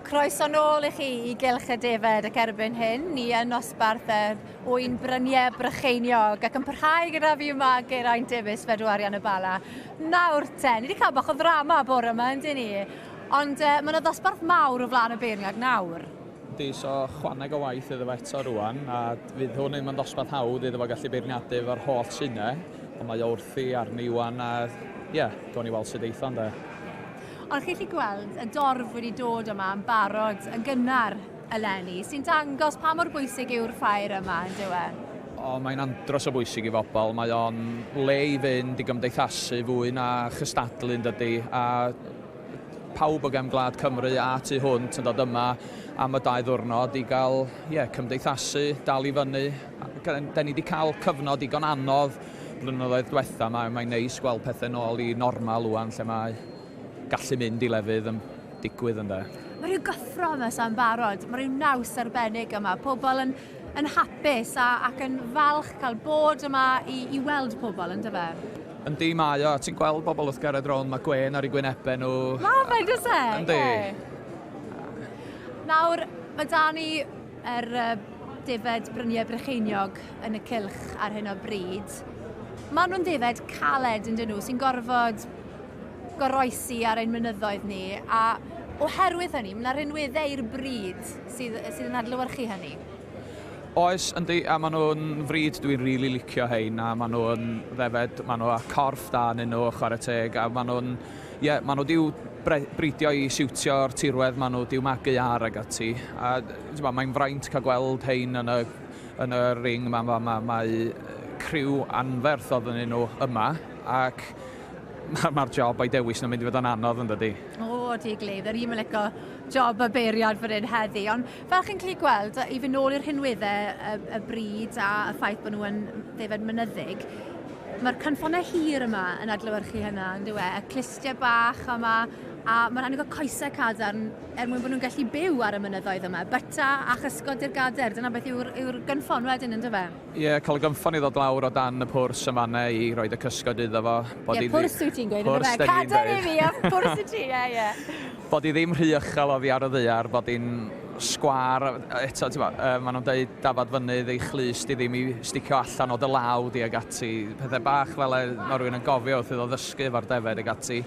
Croeso nôl I chi I gylch y defed ac erbyn hyn, ni yn nosbarth Wyn Bryniau Brycheiniog ac yn parhau gyda fi yma Geraint Davies Fedwarian y Bala. Nawr te, ni wedi cael bach o ddrama bore yma, yndyn ni? Ond mae yna ddosbarth mawr o flaen y beirniad nawr. Di, so chwaneg o waith iddo fe eto rwan, a fydd hwn ddim yn dosbarth hawdd iddo fe gallu beirniadu efo'r holl synnau, ond mae o wrthi arni wan, a gawn ni weld sydd eithon de. Ond chi'n gallu gweld y dorf wedi dod yma yn barod yn gynnar eleni, sy'n dangos pa mor bwysig yw'r ffair yma, yn dywe? Mae'n andros o bwysig I bobl, mae o'n le I fynd I gymdeithasu fwy na chystadlu yn dydy, a pawb o gefn Gwlad Cymru a tu hwnt yn dod yma am y 2 ddiwrnod I gael cymdeithasu, dal I fyny. Da ni wedi cael cyfnod digon anodd blynyddoedd diwetha, mae'n neis gweld pethau nôl I normal wan lle mae gallu mynd I lefydd yn digwydd ynddo. Mae rhyw gyffro yma sa'n barod, mae rhyw naws arbennig yma, pobl yn hapus ac yn falch cael bod yma I weld pobl yn dyfa. Yndi mae o, ti'n gweld bobl wrth gered rownd, mae gwen ar I gwynebau nhw. Mae fe'n dysau? Yndi. Nawr, mae da ni defed Bryniau Brycheiniog yn y cylch ar hyn o bryd. Mae nhw'n defed caled yn dyn nhw sy'n gorfod goroesi ar ein mynyddoedd ni, a oherwydd hynny, mae yna rhinweddau i'r bryd sydd yn adlewyrchu hynny. Oes, yndi, a maen nhw'n fryd dwi'n rili licio hein, a maen nhw'n ddefed, maen nhw a corff da yn nhw, chwarae teg, a maen nhw diw bridio I siwtio'r tirwedd, maen nhw diw magu ar ag ati. A mae'n fraint cael gweld hein yn y ring, mae criw anferth oedd yn nhw yma, ac mae'r job o'i dewis yn mynd I fod yn anodd yn dydi. O, di glif, yr un yn licio job y beiriad fan hyn heddi. Ond fel chi'n gallu gweld, I fy nôl i'r rhinweddau y bryd a y ffaith bod nhw yn ddefed mynyddig, mae'r cynffonau hir yma yn adlewyrchu hynna, yn dywe. Y clistiau bach yma, a mae'n annig o coesau cadarn mwyn bod nhw'n gallu byw ar y mynyddoedd yma. Byta a chysgod i'r gader, dyna beth yw'r gynffon wedyn, yn dyfe? Cael y gynffon I ddod lawr o dan y pwrs yma I roi y cysgod iddo fo. Pwrs wyt ti'n gweud, yn dyfe? Cader I fi, pwrs y ti, ie. Bod I ddim rhy uchel o fi ar y ddaear, bod i'n sgwar, eto, maen nhw'n dweud dafad fynydd ei chlust I ddim I sticio allan o dy law di ag ati. Pethau bach fel mae rhywun yn gofio wrth iddo ddysgu efo'r defed ag ati.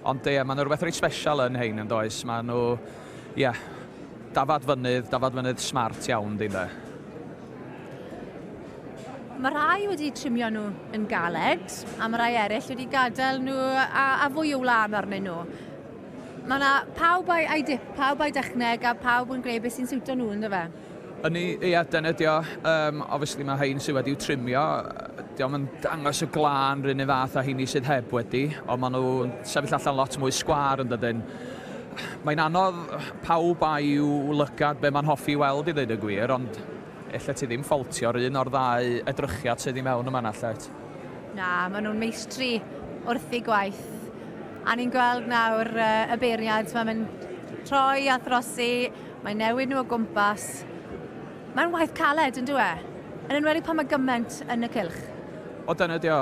Ond maen nhw rhywbeth reit special yn hein yn does. Maen nhw, dafad fynydd smart iawn di de. Mae rhai wedi trimio nhw yn galed, a mae rhai eraill wedi gadael nhw a fwy o wlan arnyn nhw. Mae yna pawb a'i dip, pawb a'i dechneg a pawb yn gwneud beth sy'n siwto nhw, yn dyfa? Dyna di o. Obviously mae hein sydd wedi'w trimio. Diolch yn dangos y glân rhywun fath a heini sydd heb wedi, ond maen nhw'n sefyll allan lot mwy sgwar yn dydyn. Mae'n anodd pawb i'w lygad be mae'n hoffi weld I ddweud y gwir, ond ella ti ddim ffoltio'r un o'r 2 edrychiad sydd I mewn yma'n allet. Na, maen nhw'n meistri wrth I gwaith. A ni'n gweld nawr y beirniad, mae'n troi a throsi, mae'n newid nhw o gwmpas. Mae'n waith caled yn dwe, yn enwedig pan mae gymaint yn y cylch. O dyna di o,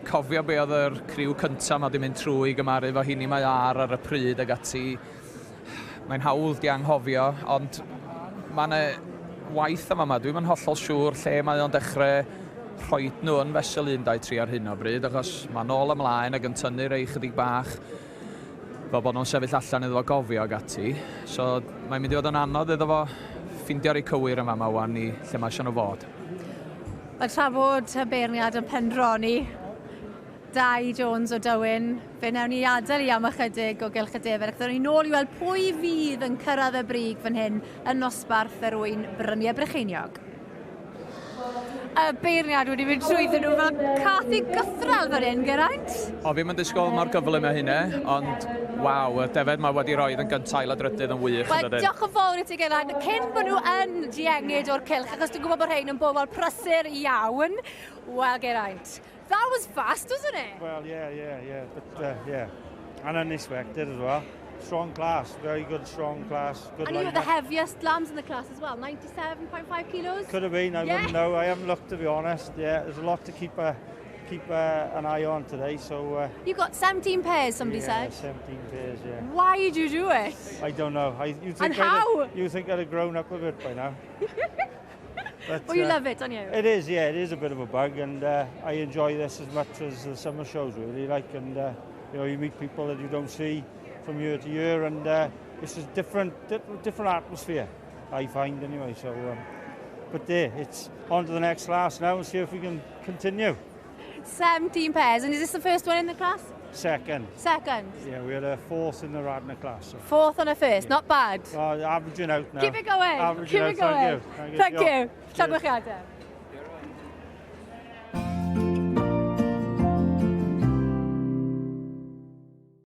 cofio be oedd yr criw cyntaf mae wedi mynd trwy gymaru fo hini mae ar y pryd ag ati. Mae'n hawdd di anghofio, ond mae'n waith yma, dwi'n yn hollol siŵr lle mae o'n dechrau rhoi nhw yn fesel 1, 2, 3 ar hyn o bryd, achos mae'n ôl ymlaen ac yn tynnu rei chydig bach fel bod nhw'n sefyll allan iddo fo gofio ag ati. So mae'n mynd I fod yn anodd iddo fo ffindio'r ei cywir yma wan I lle mae eisiau nhw fod. Mae trafod y beirniad yn pendroni. Dai Jones o Dywyn. Fe newn ni adael I am ychydig o gylch y defed. Ac ni nôl I weld pwy fydd yn cyrraedd y brig fan hyn yn nosbarth yr Wyn Bryniau Brycheiniog. Y beirniad wedi mynd trwyddyn nhw fel cath I gythral fan hyn, Geraint? O, fi'n mynd disgwyl mor gyflym hynny, ond waw, y defed mae wedi roed yn gyntail a drydydd yn wych. Wel, diolch yn fawr I ti, Geraint. Cyn bod nhw yn diengyd o'r cylch, achos dwi'n gwybod bod rhain yn bobl prysur iawn. Wel, Geraint, that was fast, wasn't it? Well, yeah. But, unexpected as well. Strong class, very good, strong class. Good and you were the heaviest lambs in the class as well, 97.5 kilos? Could have been, I wouldn't know. I haven't looked, to be honest. Yeah, there's a lot to keep a keep an eye on today. So You got 17 pairs, somebody said. 17 pairs, yeah. Why did you do it? I don't know. And how? You think I'd have grown up a bit by now. But, Well, you love it, don't you? It is, yeah. It is a bit of a bug, and I enjoy this as much as the summer shows, really. And you know, you meet people that you don't see from year to year, and it's a different atmosphere, I find, anyway. So, but there, it's on to the next class now and see if we can continue. 17 pairs, and is this the first one in the class? Second. Second. Yeah, we had a fourth in the Radnor class. So. Fourth and a first, not bad. Averaging out now. Keep it going. Averaging Keep it out, going. Thank you. Thank you. Llongyfarchiadau.